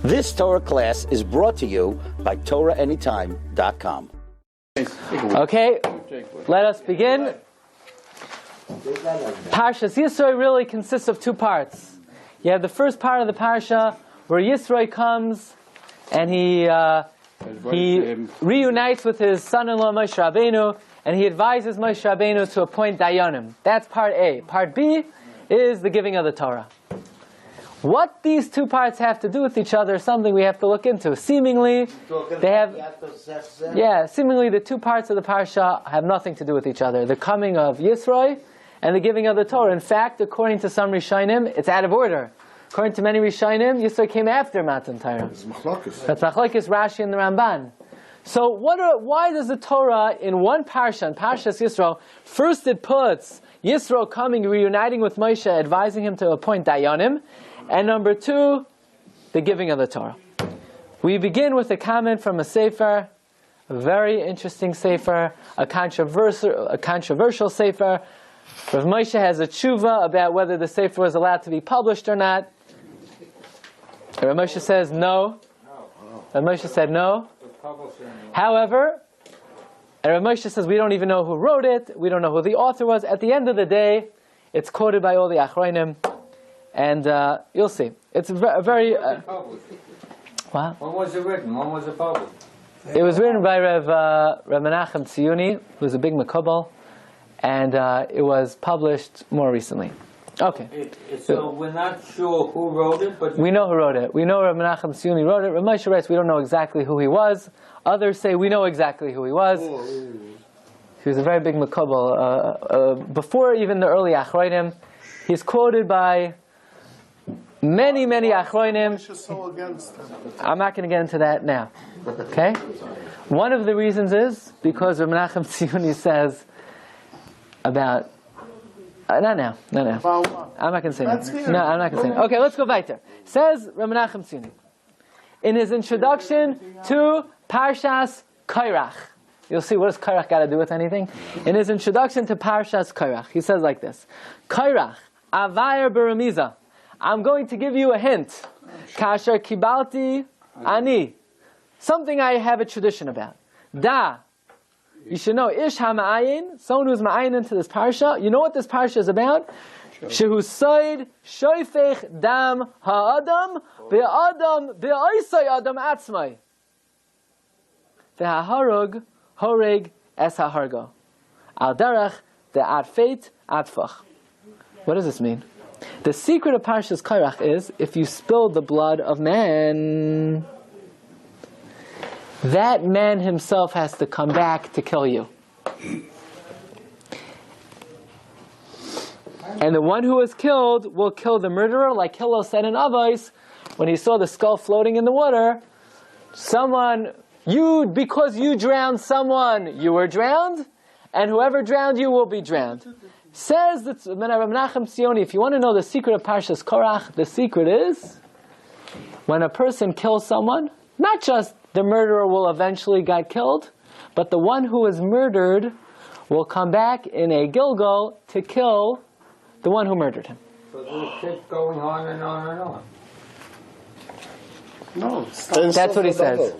This Torah class is brought to you by TorahAnytime.com. Okay, let us begin. Parshas Yisro really consists of two parts. You have the first part of the Parsha where Yisro comes and he reunites with his son-in-law Moshe Rabbeinu, and he advises Moshe Rabbeinu to appoint Dayanim. That's part A. Part B is the giving of the Torah. What these two parts have to do with each other is something we have to look into. Seemingly, seemingly the two parts of the Parsha have nothing to do with each other. The coming of Yisro and the giving of the Torah. In fact, according to some Rishonim, it's out of order. According to many Rishonim, Yisro came after Matan Torah. That's Machlokes Rashi and the Ramban. So why does the Torah in one Parsha, in Parshas Yisro, first it puts Yisro coming, reuniting with Moshe, advising him to appoint Dayanim, and number two, the giving of the Torah. We begin with a comment from a sefer, a very interesting sefer, a controversial sefer. Rav Moshe has a tshuva about whether the sefer was allowed to be published or not. Rav Moshe says no. Rav Moshe said no. However, Rav Moshe says we don't even know who wrote it. We don't know who the author was. At the end of the day, it's quoted by all the Achronim. And you'll see. It's a very... What? When was it written? When was it published? It was written by Rav Menachem Tziyuni, who's a big Makubal, and it was published more recently. Okay. So we're not sure who wrote it, but... We know who wrote it. We know Rav Menachem Tziyuni wrote it. Rav Moshe writes we don't know exactly who he was. Others say we know exactly who he was. He was a very big Makubal. Before even the early Achronim, he's quoted by many Achronim. I'm not going to get into that now. Okay? One of the reasons is because Rav Menachem Tziyuni says about... not now. I'm not going to say that. No, I'm not going to say that. Okay, let's go weiter. Says Rav Menachem Tziyuni in his introduction to Parshas Kairach. You'll see, what does Kairach got to do with anything? In his introduction to Parshas Kairach, he says like this: Kairach, Avayar Beramiza. I'm going to give you a hint. Kasher kibalti ani. Something I have a tradition about. Da. You should know, Ish ha-ma'ayin, someone who's ma'ayin into this parsha. You know what this parsha is about? Shehu soid shoifech dam ha'adam be'oisai adam atzmai. Ve'haharug horeg es ha'hargo. Al derech de'adfeit adfach. What does this mean? The secret of Parshas Kairach is, if you spill the blood of man, that man himself has to come back to kill you. And the one who was killed will kill the murderer, like Hillel said in Avos, when he saw the skull floating in the water. Because you drowned someone, you were drowned, and whoever drowned you will be drowned. Says that Rav Menachem Tziyuni, if you want to know the secret of Parshas Korach, the secret is when a person kills someone, not just the murderer will eventually get killed, but the one who was murdered will come back in a Gilgal to kill the one who murdered him. So this keeps going on and on and on. No, that's what he says.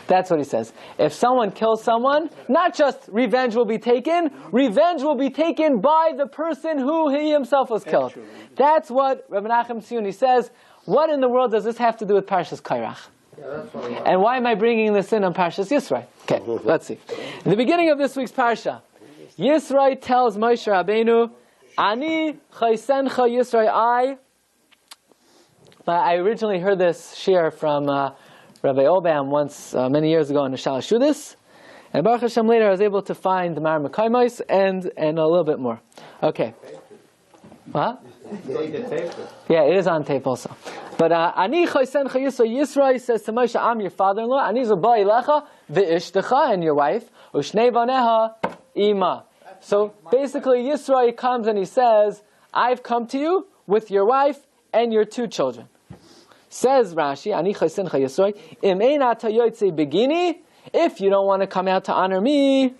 That's what he says. If someone kills someone, not just revenge will be taken by the person who he himself was killed. Actually. That's what Rav Menachem Tziyuni says. What in the world does this have to do with Parshas Kairach? And why am I bringing this in on Parshas Yisro? Okay, let's see. In the beginning of this week's Parsha, Yisro tells Moshe Rabbeinu, Ani chaysencha Yisro I originally heard this shiur from Rabbi Obam once, many years ago in the Shal Shudis, and Baruch Hashem later I was able to find the Mar Mekaymois and a little bit more. Okay. What? Yeah, it is on tape also. But Ani chaysencha Yisro says to Moshe, I'm your father-in-law, Ani zaba ilecha ve'ishtecha, and your wife, u'shnei baneha ima. So basically Yisro comes and he says, I've come to you with your wife and your two children. Says Rashi, Ani chaysencha Yisro, im ein ata yotzei begini, if you don't want to come out to honor me,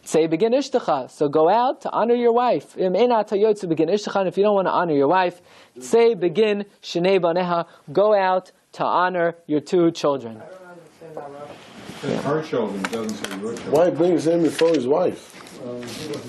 say begin ishtecha. So go out to honor your wife. Im ein ata yotzei begin ishtecha, and if you don't want to honor your wife, say begin shnei baneha, go out to honor your two children. Her children doesn't say your children. Why brings him before his wife?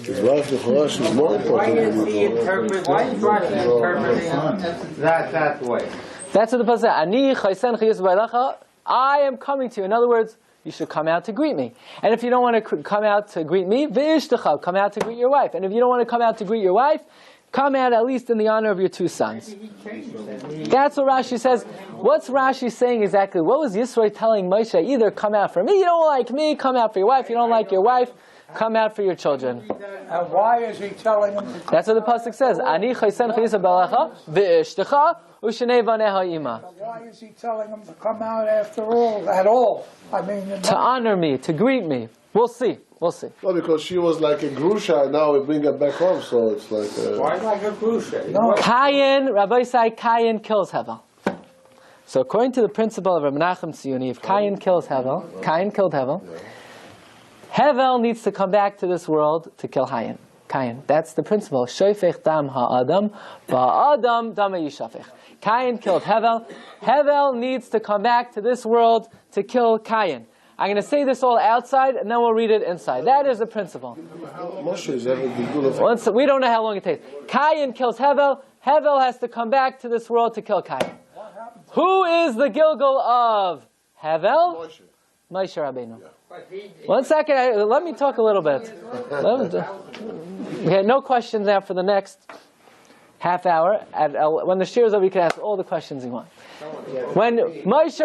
His wife, the Chumash, is more Why important is than he his wife. interpreting? Why is Rashi interpreting that way? That's what the Pasuk says. Ani chaysen chayis b'alecha. I am coming to you. In other words, you should come out to greet me. And if you don't want to come out to greet me, v'ishtecha, come out to greet your wife. And if you don't want to come out to greet your wife, come out at least in the honor of your two sons. That's what Rashi says. What's Rashi saying exactly? What was Yisro telling Moshe? Either come out for me, you don't like me, come out for your wife. You don't like your wife, come out for your children. And why is he telling them? That's what the pasuk says. Ani chaysen chayis b'alecha v'ishtecha u'shnei vaneha ima. Why is he telling them to come out after all? At all? I mean, To honor me, to greet me. We'll see. We'll see. No, because she was like a grusha, and now we bring her back home, so it's like... Why like a grusha? No. Cain, Rabbi say Cain kills Hevel. So according to the principle of Rabbi Menachem Tziyuni, if Cain kills Hevel, Cain killed Hevel, Hevel needs to come back to this world to kill Cain. That's the principle. Shoifech dam ha'adam, ba'adam dam yishafech. Cain killed Hevel. Hevel needs to come back to this world to kill Cain. I'm going to say this all outside, and then we'll read it inside. That is the principle. Moshe is having the good of... We don't know how long it takes. Cain kills Hevel. Hevel has to come back to this world to kill Cain. Who is the Gilgal of Hevel? Moshe Rabbeinu. Yeah. 1 second, let me talk a little bit. Okay, no questions now for the next half hour. When the Shiur is over, you can ask all the questions you want. When Moshe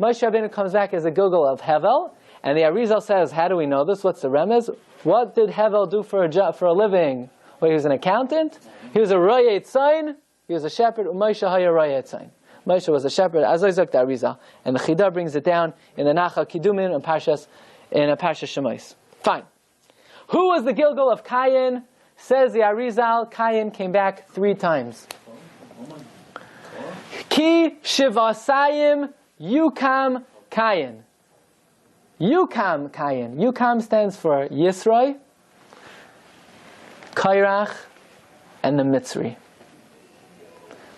Rabbeinu comes back as a Gilgal of Hevel, and the Arizal says, how do we know this? What's the remez? What did Hevel do for a living? Well, he was an accountant. He was a royet sign. He was a shepherd. Moshe haya royet sign. Moshe was a shepherd. Azayzak the Arizal, and the Chida brings it down in the Nachal Kidumin and Parshas in a Parsha Shemais. Fine. Who was the Gilgal of Cain? Says the Arizal, Cain came back 3 times. Ki shivasayim yukam Cain. Yukam Cain. Yukam stands for Yisro, Kairach, and the Mitzri.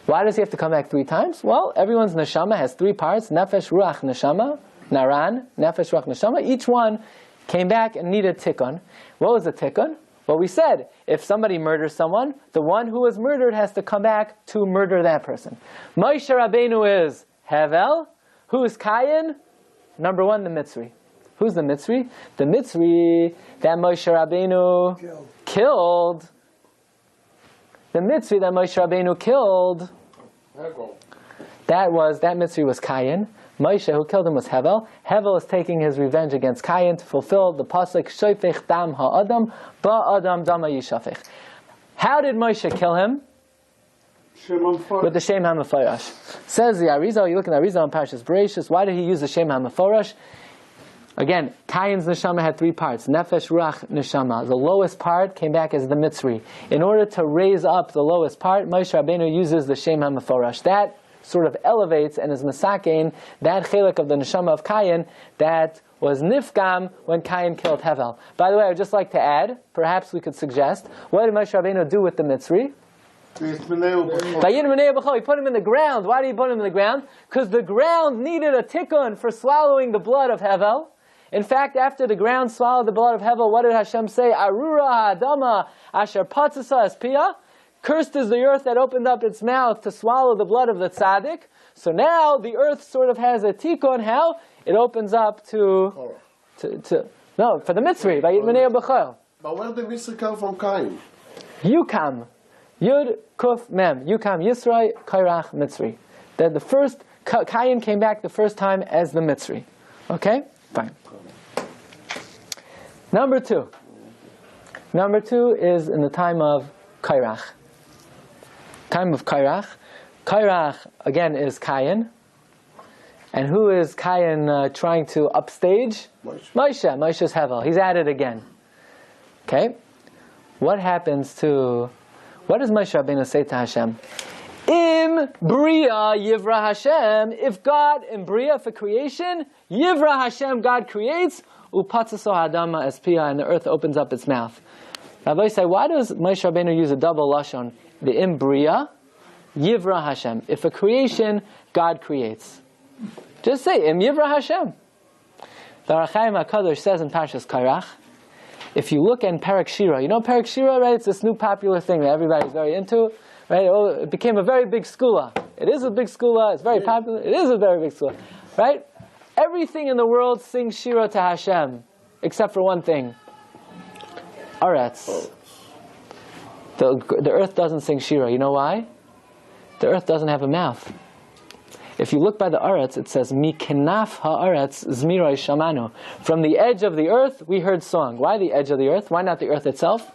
Why does he have to come back 3 times? Well, everyone's neshama has 3 parts: nefesh, ruach, neshama, naran, nefesh, ruach, neshama. Each one came back and needed tikkun. What was the tikkun? Well, we said, if somebody murders someone, the one who was murdered has to come back to murder that person. Moshe Rabbeinu is Hevel. Who is Cain? Number 1, the Mitzri. Who's the Mitzri? The Mitzri that Moshe Rabbeinu killed. The Mitzri that Moshe Rabbeinu killed, that Mitzri was Cain. Moshe, who killed him, was Hevel. Hevel is taking his revenge against Cain to fulfill the pasuk Shoifech dam ha'adam ba'adam dama yishafech. How did Moshe kill him? With the Shem HaMeforash. Says the Arizal, you look at the Arizal in Parshas Bereshis, why did he use the Shem HaMeforash? Again, Cain's neshama had 3 parts. Nefesh, ruach, neshama. The lowest part came back as the Mitzri. In order to raise up the lowest part, Moshe Rabbeinu uses the Shem HaMeforash. That sort of elevates and is masakein that chelik of the neshama of Cain that was nifgam when Cain killed Hevel. By the way, I would just like to add, perhaps we could suggest, what did Moshe Rabbeinu do with the Mitzri? He put him in the ground. Why did he put him in the ground? Because the ground needed a tikkun for swallowing the blood of Hevel. In fact, after the ground swallowed the blood of Hevel, what did Hashem say? Arura ha'adama asher patzasa espiyah. Cursed is the earth that opened up its mouth to swallow the blood of the tzaddik. So now the earth sort of has a tikkun. How? It opens up to for the Mitzri. But where did the Mitzri come from Cain? Yukam. Yud, Kuf, Mem. Yukam, Yisro, Kairach, Mitzri. That the first, Cain came back the first time as the Mitzri. Okay? Fine. Number 2. Number 2 is in the time of Kairach. Time of Kairach. Kairach, again, is Cain. And who is Cain trying to upstage? Moshe. Moshe's Hevel. He's at it again. Okay? What does Moshe Rabbeinu say to Hashem? Im Bria Yivra Hashem. If God in Bria for creation, Yivra Hashem, God creates, Upatzaso Hadama Espia, and the earth opens up its mouth. Rabbi say, why does Moshe Rabbeinu use a double lashon? The Im Bria Yivra Hashem. If a creation, God creates. Just say, Im Yivra Hashem. The Ohr HaChaim HaKadosh says in Parshas Kairach, if you look in Perek Shira, you know Perek Shira, right? It's this new popular thing that everybody's very into, right? It became a very big skula. It is a big skula. It's very popular. It is a very big skula, right? Everything in the world sings Shira to Hashem, except for one thing. Aretz. The earth doesn't sing Shira. You know why? The earth doesn't have a mouth. If you look by the Aretz, it says, Mi kenaf ha'aretz zmirai shamanu. From the edge of the earth, we heard song. Why the edge of the earth? Why not the earth itself?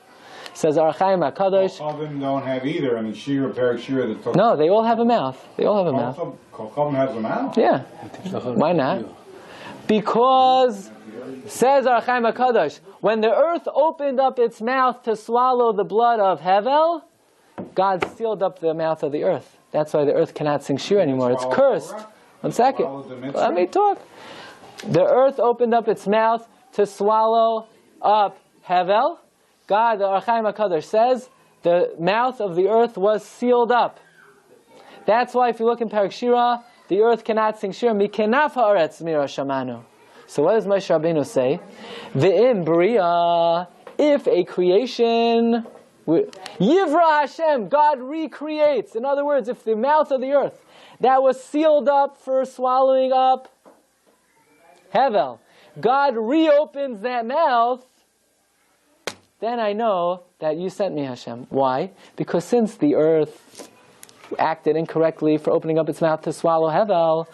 Says Ohr HaChaim HaKadosh. All of them don't have either. I mean, Shiur, Perek Shira. No, they all have a mouth. They all have a mouth. Kol has a mouth? Yeah. Why not? Because, says Ohr HaChaim HaKadosh, when the earth opened up its mouth to swallow the blood of Hevel, God sealed up the mouth of the earth. That's why the earth cannot sing Shir anymore. It's cursed. 1 second. Let me talk. The earth opened up its mouth to swallow up Hevel. God, the Ohr HaChaim HaKadosh says, the mouth of the earth was sealed up. That's why if you look in Perek Shira, the earth cannot sing Shir. Mikenaf ha'aretz mira shamanu. So what does Moshe Rabbeinu say? Ve'im bria, if a creation... Yivra Hashem, God recreates. In other words, if the mouth of the earth that was sealed up for swallowing up Hevel, God reopens that mouth, then I know that you sent me, Hashem. Why? Because since the earth acted incorrectly for opening up its mouth to swallow Hevel,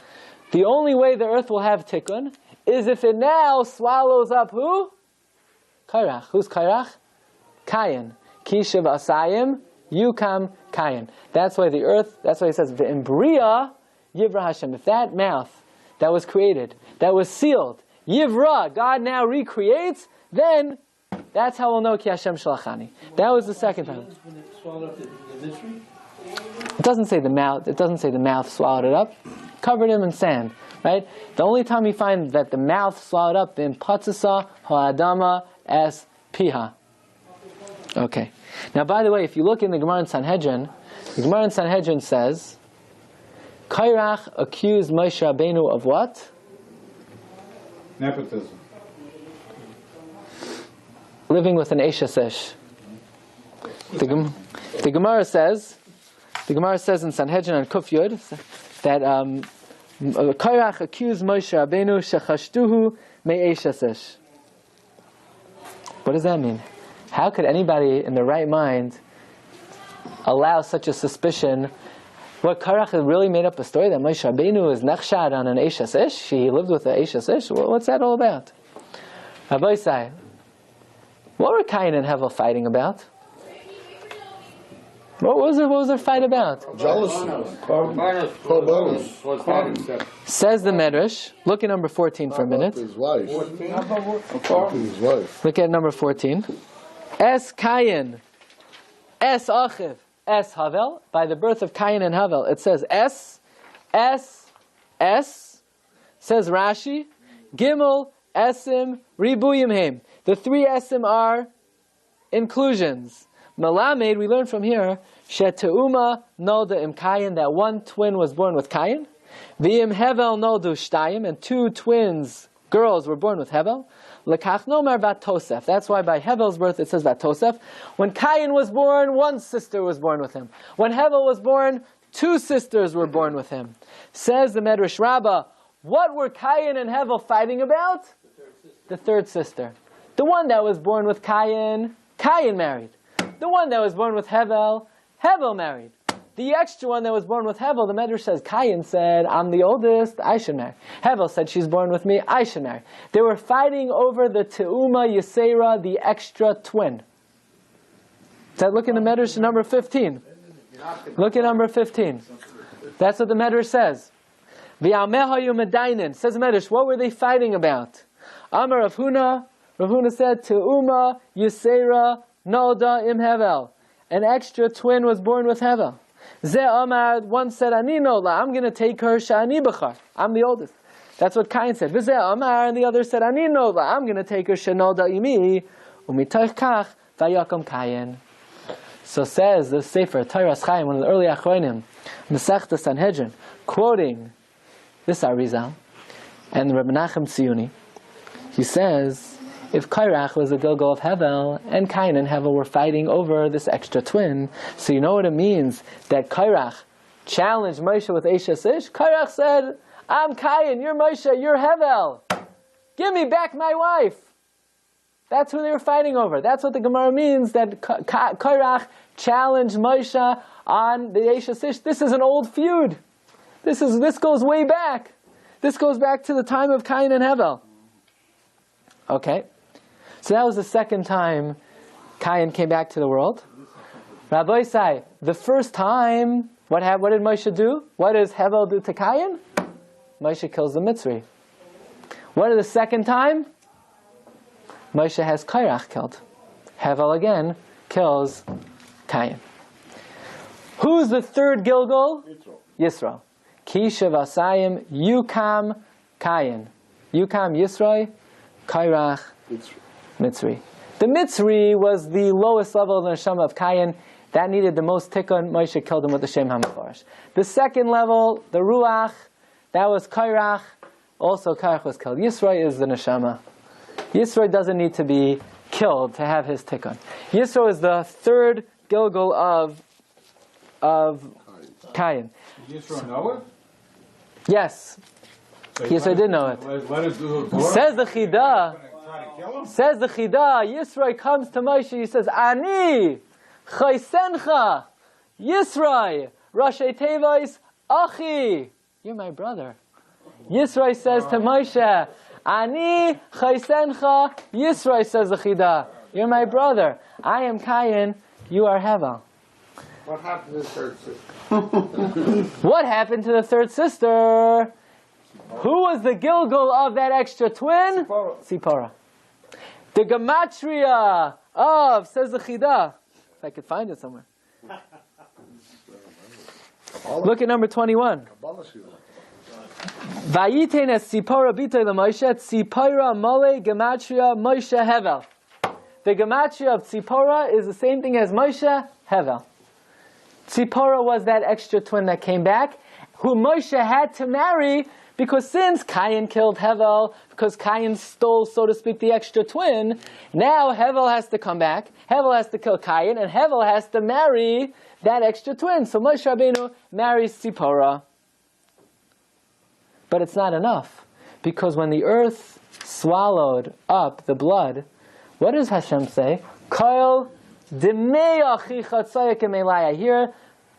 the only way the earth will have tikkun is if it now swallows up who? Kairach. Who's Kairach? Kayin. Kishav Asayim, Yukam Kayin. That's why the earth, that's why he says, V'imbriya Yivra Hashem. If that mouth that was created, that was sealed, Yivra, God now recreates, then that's how we'll know Ki Hashem Shalachani. That was the second time. It doesn't say the mouth swallowed it up. Covered him in sand. Right? The only time you find that the mouth swallowed up in Patsasa Ha'adama Es Piha. Okay. Now, by the way, if you look in the Gemara in Sanhedrin, the Gemara in Sanhedrin says, Kairach accused Moshe Rabbeinu of what? Nepotism. Living with an Eishes Ish. The Gemara says in Sanhedrin and Kuf Yud that Kairach accused Moshe Rabbeinu shechashtuhu me'Eishes Ish. What does that mean? How could anybody in their right mind allow such a suspicion? What Kairach had really made up a story that Moshe Rabbeinu is nechshad on an Eishes Ish? He lived with an Eishes Ish? What's that all about? Rabbi say, what were Cain and Hevel fighting about? What was their fight about? Jealousy. Says the Medrash. Look at number 14 for a minute. His wife. His wife. Look at number 14. Es Cain, Es Achiv, Es Havel. By the birth of Cain and Havel, it says Es. Says Rashi, Gimel Esim Ribuyim Heim. The 3 Esim are inclusions. Melamed, we learn from here, Sheteuma Nolda Im Cain, that one twin was born with Cain. V'im Hevel Noldu Shtayim, and 2 twins, girls, were born with Hevel. Lekach Nomar Vatosef. That's why by Hevel's birth it says Vatosef. When Cain was born, 1 sister was born with him. When Hevel was born, 2 sisters were born with him. Says the Medrash Rabbah, what were Cain and Hevel fighting about? The third sister. The one that was born with Cain, Cain married. The one that was born with Hevel, Hevel married. The extra one that was born with Hevel, the Medrash says, Cain said, I'm the oldest, I should marry. Hevel said, she's born with me, I should marry. They were fighting over the Te'uma Yisera, the extra twin. So look in the Medrash number 15. Look at number 15. That's what the Medrash says. V'yamehayu medainin. Says the Medrash, what were they fighting about? Amar Rav Huna said, Te'uma Yisera Nolda Im Hevel. An extra twin was born with Hevel. Ze Amar, one said, Ani Nola, I'm going to take her, Sha'ani B'char. I'm the oldest. That's what Cain said. Vize Amar, and the other said, Ani Nola, I'm going to take her, She'nolda Imi, Umitoch Kach, Vayakam Cain. So says the Sefer, Torah Chaim, one of the early Achronim, Masechta Sanhedrin, quoting this Arizal and the Rabbi Nachum Tziyuni, he says, if Kairach was a Gilgal of Hevel, and Cain and Hevel were fighting over this extra twin, so you know what it means that Kairach challenged Moshe with Eishes Ish? Kairach said, I'm Cain, you're Moshe, you're Hevel. Give me back my wife. That's who they were fighting over. That's what the Gemara means, that Kairach challenged Moshe on the Eishes Ish. This is an old feud. This goes way back. This goes back to the time of Cain and Hevel. Okay. So that was the second time Cain came back to the world. Rabbi say, the first time, what did Moshe do? What does Hevel do to Cain? Moshe kills the Mitzri. What is the second time? Moshe has Kairach killed. Hevel again kills Cain. Who's the third Gilgal? Yisro. Kisha Vasayim Yukam Cain. Yukam Yisro, Kairach Mitzri. The Mitzri was the lowest level of the neshama of Cain. That needed the most tikkun. Moshe killed him with the Shem HaMefarish. The second level, the Ruach, that was Kairach. Also Kairach was killed. Yisro is the neshama. Yisro doesn't need to be killed to have his tikkun. Yisro is the third Gilgal of Cain. Did Yisro know it? Yes. Yisro did know it. Says the Chidah. Says the Chidah, Yisro comes to Moshe, he says, Ani, Chaysencha, Yisro, Rashi Tevos, Achi, you're my brother. Yisro says to Moshe, Ani, Chaysencha, Yisro, says the Chidah, you're my brother. I am Cain, you are Hevel. What happened to the third sister? What happened to the third sister? Who was the Gilgal of that extra twin? Sipora. The gematria of, says the Chidah. If I could find it somewhere. Look at number 21. Vayiten es Sipora bitoy leMoshe, Sipora mole gematria Moshe Hevel. The gematria of Sipora is the same thing as Moshe Hevel. Sipora was that extra twin that came back, who Moshe had to marry, because since Cain killed Hevel, because Cain stole, so to speak, the extra twin, now Hevel has to come back, Hevel has to kill Cain, and Hevel has to marry that extra twin. So Moshe Rabbeinu marries Sipora. But it's not enough, because when the earth swallowed up the blood, what does Hashem say? Kol demei achicha tzayik emelai. I hear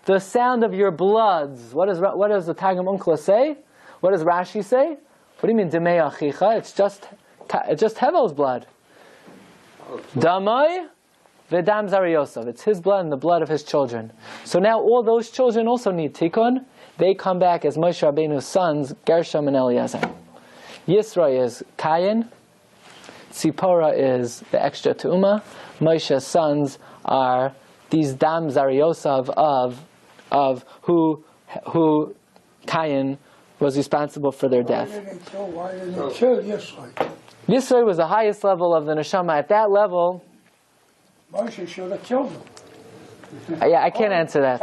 the sound of your bloods. What does the Targum Unkla say? What does Rashi say? What do you mean demei achicha? It's just Hevel's blood. Damai v'dam zari Yosef. It's his blood and the blood of his children. So now all those children also need tikkun. They come back as Moshe Rabbeinu's sons, Gershom and Eliezer. Yisro is Cain. Sipora is the extra tu'uma. Moshe's sons are these dam zari Yosef of who Cain was responsible for their death. Why didn't he kill Yisro? Yisro was the highest level of the neshama. At that level, Moshe should have killed him. I can't answer that.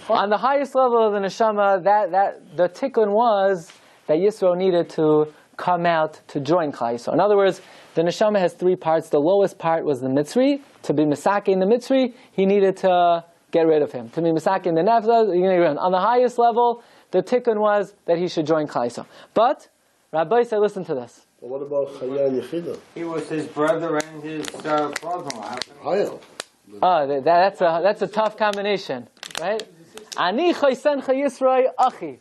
On the highest level of the neshama, that the tikkun was that Yisro needed to come out to join Klal Yisrael. In other words, the neshama has three parts. The lowest part was the Mitzri. To be Misake in the Mitzri, he needed to get rid of him. To be Misake in the Nefza, he needed to get rid of him. On the highest level, the tikkun was that he should join Klal Yisrael. But Rabbi said, listen to this. Well, what about Chaya and Yechida? He was his brother and his father-in-law. Chaya. Oh, that's a tough combination, right? Ani chaysencha Yisro achi.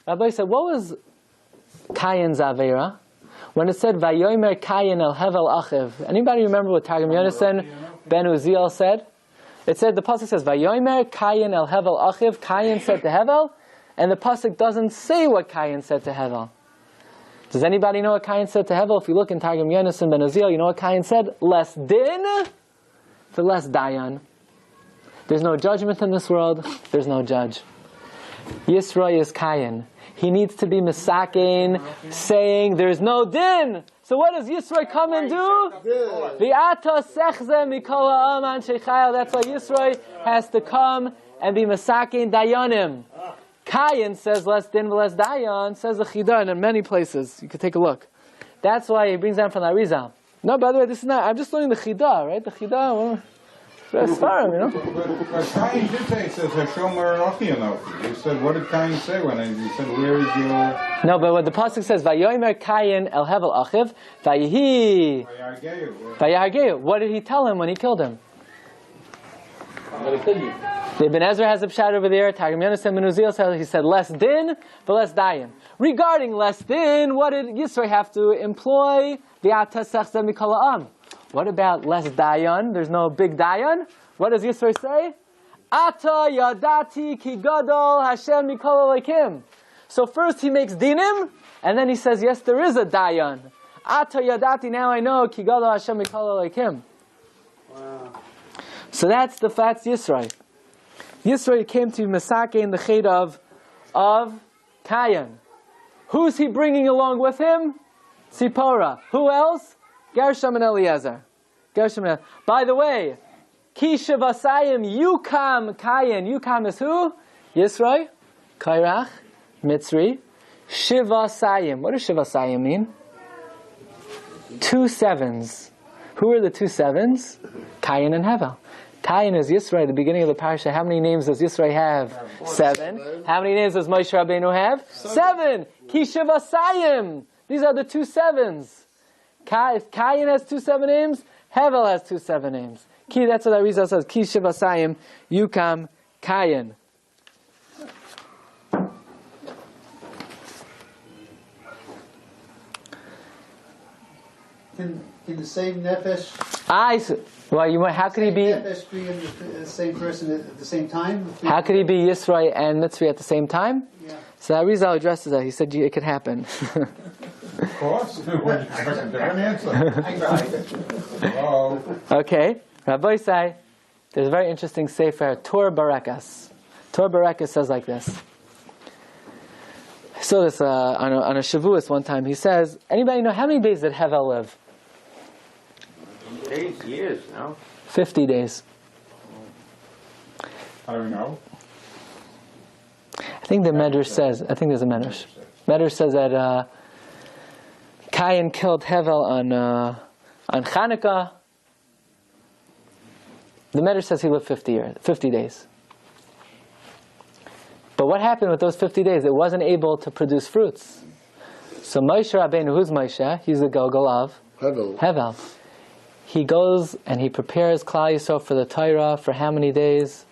Rabbi said, what was Cain's avera? When it said Vayomer Cain el Hevel achiv. Anybody remember what Targum Yonasan ben Uziel said? It said, the pasuk says Vayomer Cain el Hevel achiv. Cain said to Hevel, and the pasuk doesn't say what Cain said to Hevel. Does anybody know what Cain said to Hevel? If you look in Targum Yonasan ben Uziel, you know what Cain said? Less din for less dayan. There's no judgment in this world. There's no judge. Yisro is Cain. He needs to be misakein, saying there's no din. So what does Yisro come and do? That's why Yisro has to come and be Masakin Dayanim. Kayin says less din less dayan, says the Chida, and in many places. You could take a look. That's why he brings down from the Arizal. No, by the way, this is not, I'm just learning the Chida, right? The Chida, that's Sfarim, you know? But Cain did say, it says, Hashomer Rochi Anochi. You said, what did Cain say when he said, where is your... No, but what the pasuk says, Vayomer Kayin el Hevel Achiv, Vayihi, Vayargeu. What did he tell him when he killed him? The Ibn Ezra has a pshat over there. Targum Yonasan Menuzil says, he said, less din, but less dayan. Regarding less din, what did Yisro have to employ? What about less dayan? There's no big dayan. What does Yisro say? Ata yadati ki gadol Hashem mikol alekim. So first he makes dinim, and then he says, yes, there is a dayan. Ata yadati, now I know, ki gadol Hashem mikol alekim. Wow. So that's Yisro. Yisro came to Masake in the chet of Kayan. Who's he bringing along with him? Tzipora. Who else? Gershom and Eliezer. By the way, Kisha Vasayim Yukam Kayan. Yukam is who? Yisro, Kairach, Mitzri, Shivasayim. What does Shivasayim mean? 2 sevens. Who are the 2 sevens? Kayan and Hevel. Kayan is Yisro at the beginning of the Parsha. How many names does Yisro have? 7. How many names does Moshe Rabbeinu have? 7. Kisha Vasayim. These are the 2 sevens. Kayan has 2 7 names. Hevel has 2 7 names. That's what Arizal says. Kisha Vasayim, Yukam, Kayan. In the same nefesh. How could he be? Nefesh be in the same person at the same time? How could he be Yisro and Mitzri at the same time? Yeah. So Arizal addresses that. He said it could happen. Of course. Different answer. Hello. Okay. Rabbi say, there's a very interesting sefer, Torah Barakas. Torah Barakas says like this. I saw this on a Shavuos one time. He says, anybody know how many days did Hevel live? Days, years, no? 50 days. I don't know. I think the Medrash says, I think there's a Medrash. Medrash says that Kayin killed Hevel on Chanukah. The Medrash says he lived 50 days. But what happened with those 50 days? It wasn't able to produce fruits. So Moshe Rabbeinu, who's Moshe? He's the Gogol of Hevel. He goes and he prepares Klal Yisrael for the Torah for how many days?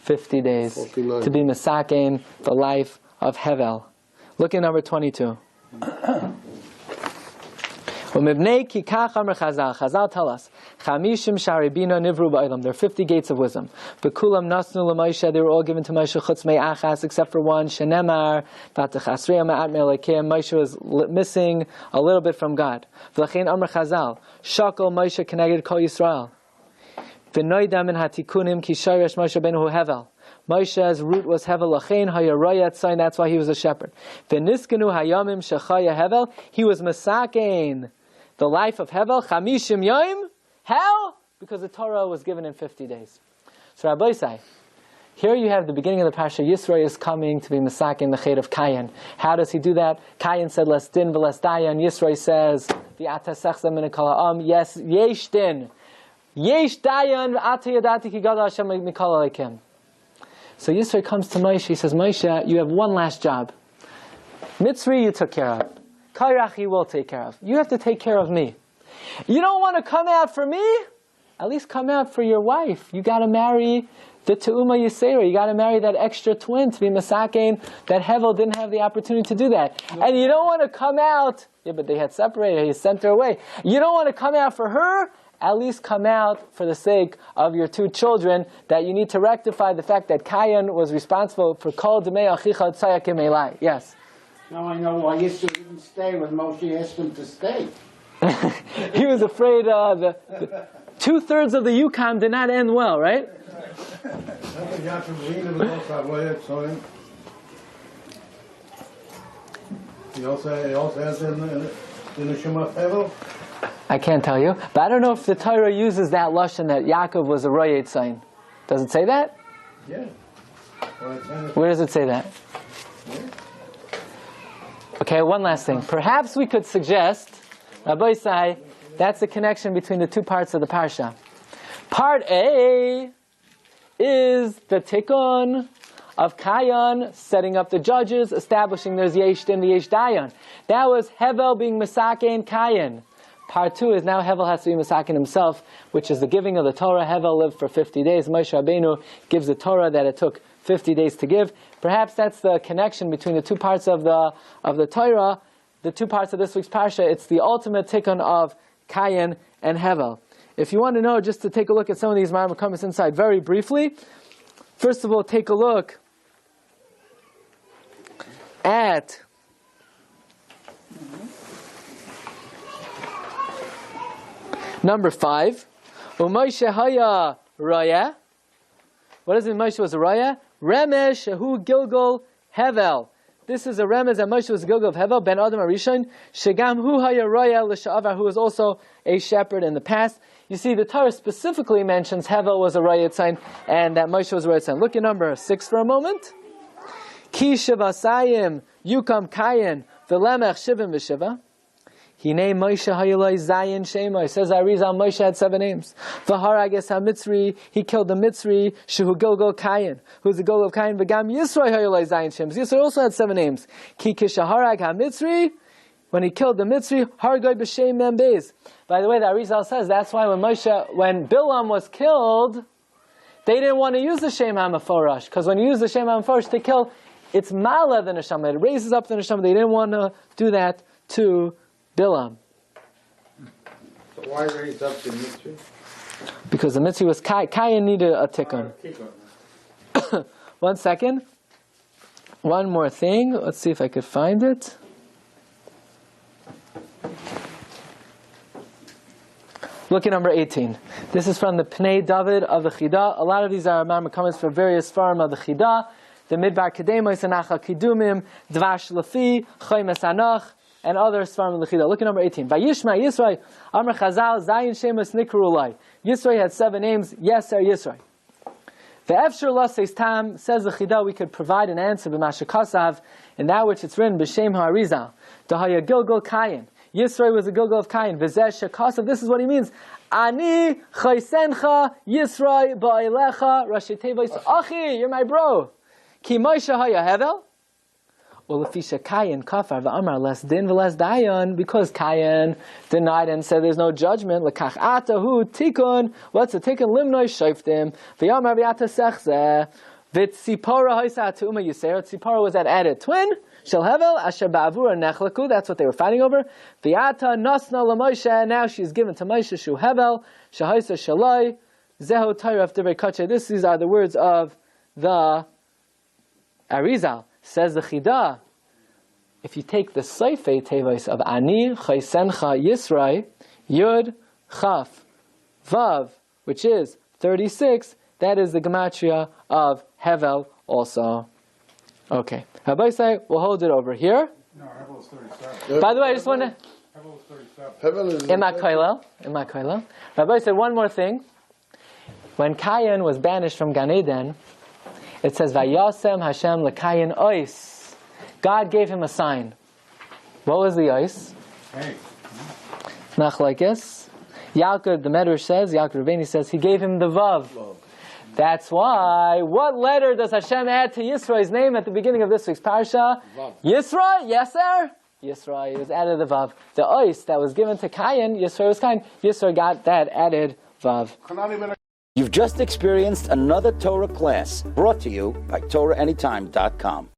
50 days. 49. To be Mesakein, the life of Hevel. Look at number 22. Chazal tell us, Chamishim Sharibina Nivru Ba'olam. There are 50 gates of wisdom. Bekulam Nasnu LaMoshe. They were all given to Moshe Chutz Me'achas, except for one. Shenemar Vatachasriya Ma'at Me'alekim. Moshe was missing a little bit from God. V'lachein Amar Chazal Shakol Moshe Keneged Kol Yisrael. V'noida min hatikunim ki shayresh Moshe Rabbeinu Hevel. Moshe's root was Hevel Lachein Hayarayat Sain. That's why he was a shepherd. V'niskenu Hayamim Shechaya Hevel. He was Mesakein, the life of Hevel, Chamishim Yom. How? Because the Torah was given in 50 days. So Rabbi say, here you have the beginning of the Parsha. Yisro is coming to be Mesakein, the chet of Kayin. How does he do that? Kayin said, less din v'less dayan. Yisro says, v'atasechzem min kol ha'am. Yes, yesh din. Yesh dayan v'ata yadati ki gadol Hashem mikol alekim. So Yisro comes to Moshe. He says, Moshe, you have one last job. Mitzri you took care of. Kairach you will take care of. You have to take care of me. You don't want to come out for me? At least come out for your wife. You got to marry the Te'uma Yisera. You got to marry that extra twin to be Mesakein. That Hevel didn't have the opportunity to do that. No. And you don't want to come out. Yeah, but they had separated. He sent her away. You don't want to come out for her? At least come out for the sake of your 2 children, that you need to rectify the fact that Kayin was responsible for Kol Demei Achicha Tzayakim Elai. Yes? Now I know why Yisro didn't stay when Moshe asked him to stay. He was afraid the 2/3 of the Yukam did not end well, right? He also has in the Shema Hevel? I can't tell you. But I don't know if the Torah uses that lashon that Yaakov was a royet sign. Does it say that? Yeah. Where does it say that? Okay, one last thing. Perhaps we could suggest, Rabbi say, that's the connection between the two parts of the Parsha. Part A is the tikkun of Kayan, setting up the judges, establishing there's Yesh Din, the Yesh Dayan. That was Hevel being Mesaken Kayan. Part 2 is now Hevel has to be Mesaken himself, which is the giving of the Torah. Hevel lived for 50 days. Moshe Rabbeinu gives the Torah that it took 50 days to give. Perhaps that's the connection between the two parts of the Torah, the two parts of this week's Parsha. It's the ultimate tikkun of Kayan and Hevel. If you want to know, just to take a look at some of these Ma'amar comments inside very briefly, first of all, take a look at number 5. U'Moshe haya raya. What does it mean Moshe was a raya? Remesh shehu Gilgal Hevel. This is a remez that Moshe was Gilgal of Hevel, Ben Adam Arishon, Shegam hu haya raya l'sha'avar, who was also a shepherd in the past. You see, the Torah specifically mentions Hevel was a raya sign, and that Moshe was a raya sign. Look at number 6 for a moment. Ki shivasayim yukam kayin v'lemech shivim v'shiva. Hine Moshe hayaloi zayin shema. Says Arizal, Moshe had 7 names. V'harages ha-Mitzri, he killed the Mitzri, shehu Gilgal Kayin, who's the Gilgal of Kayin. V'gam Yisro hayaloi zayin shema. Yisro also had 7 names. Ki kishaharag ha-Mitzri, when he killed the Mitzri, hargoi b'shem membez. By the way, the Arizal says that's why when Bilam was killed, they didn't want to use the Shem HaMeforash, because when you use the Shem HaMeforash to kill, it's mala the neshama. It raises up the neshama. They didn't want to do that to Bilam. So why raise up the Mitzri? Because the Mitzri was Kayan needed a tikkun. One second. One more thing. Let's see if I could find it. Look at number 18. This is from the Pnei David of the Chidah. A lot of these are Ma'amar comments for various form of the Chidah. The Midbar Kedemos, Anacha Kidumim, Dvash Lafi, Choymes Anach, and other Svarim of the Chidah. Look at number 18. Vayishma Yisro, Amar Chazal, Zayin Shemus Nikrulai. Yisro had 7 names. Yes, sir, Yisro. The Efshur Laseis Tam, says the Chidah, we could provide an answer b'Mashakasav in that which it's written b'Shem HaArizal. Dahaya Gilgal Kayin. Yisro was a Gilgal of Kayin. V'zeh Shekasav. This is what he means. Ani Chaysencha Yisro Ba'elecha Rashi Tevois Achi. You're my bro. Ki Moshe haya Hevel. Ulefisha Kayin kafar v'amar less din v'less dayan, because Kayin denied and said there's no judgment. Lekach atahu tikun. What's the tikun? Limnoi shoftim v'yamar v'yata sechzeh v'tzipora hoisa tu'uma yisera. Tzipora was that added twin. Shel Hevel asher ba'avura nechlaku. That's what they were fighting over. V'yata nasna l'Moshe. Now she's given to Moshe shu Hevel shahoisa shaloi zehu Torah of Divrei Kache. These are the words of the Arizal. Says the Chidah, if you take the Seifei Tevis of Ani Chaysencha Yisrai Yud Chaf Vav, which is 36, that is the gematria of Hevel also. Okay, Rabbi say we'll hold it over here. No, Hevel is 37. By the way, I just want to. Hevel is 37. Hevel is In my koilel. Rabbi said one more thing. When Kayin was banished from Gan Eden, it says, Vayasem Hashem lekayin ois. God gave him a sign. What was the ois? Hey. Nachlekes. Yaakov, the Medrash says, Yaakov Rabbeinu says, he gave him the Vav. That's why, what letter does Hashem add to Yisro's name at the beginning of this week's Parsha? Vav. Yisro, yes sir? Yisro, it was added the Vav. The ois that was given to Kayin, Yisro was Kayin. Yisro got that added Vav. You've just experienced another Torah class brought to you by TorahAnytime.com.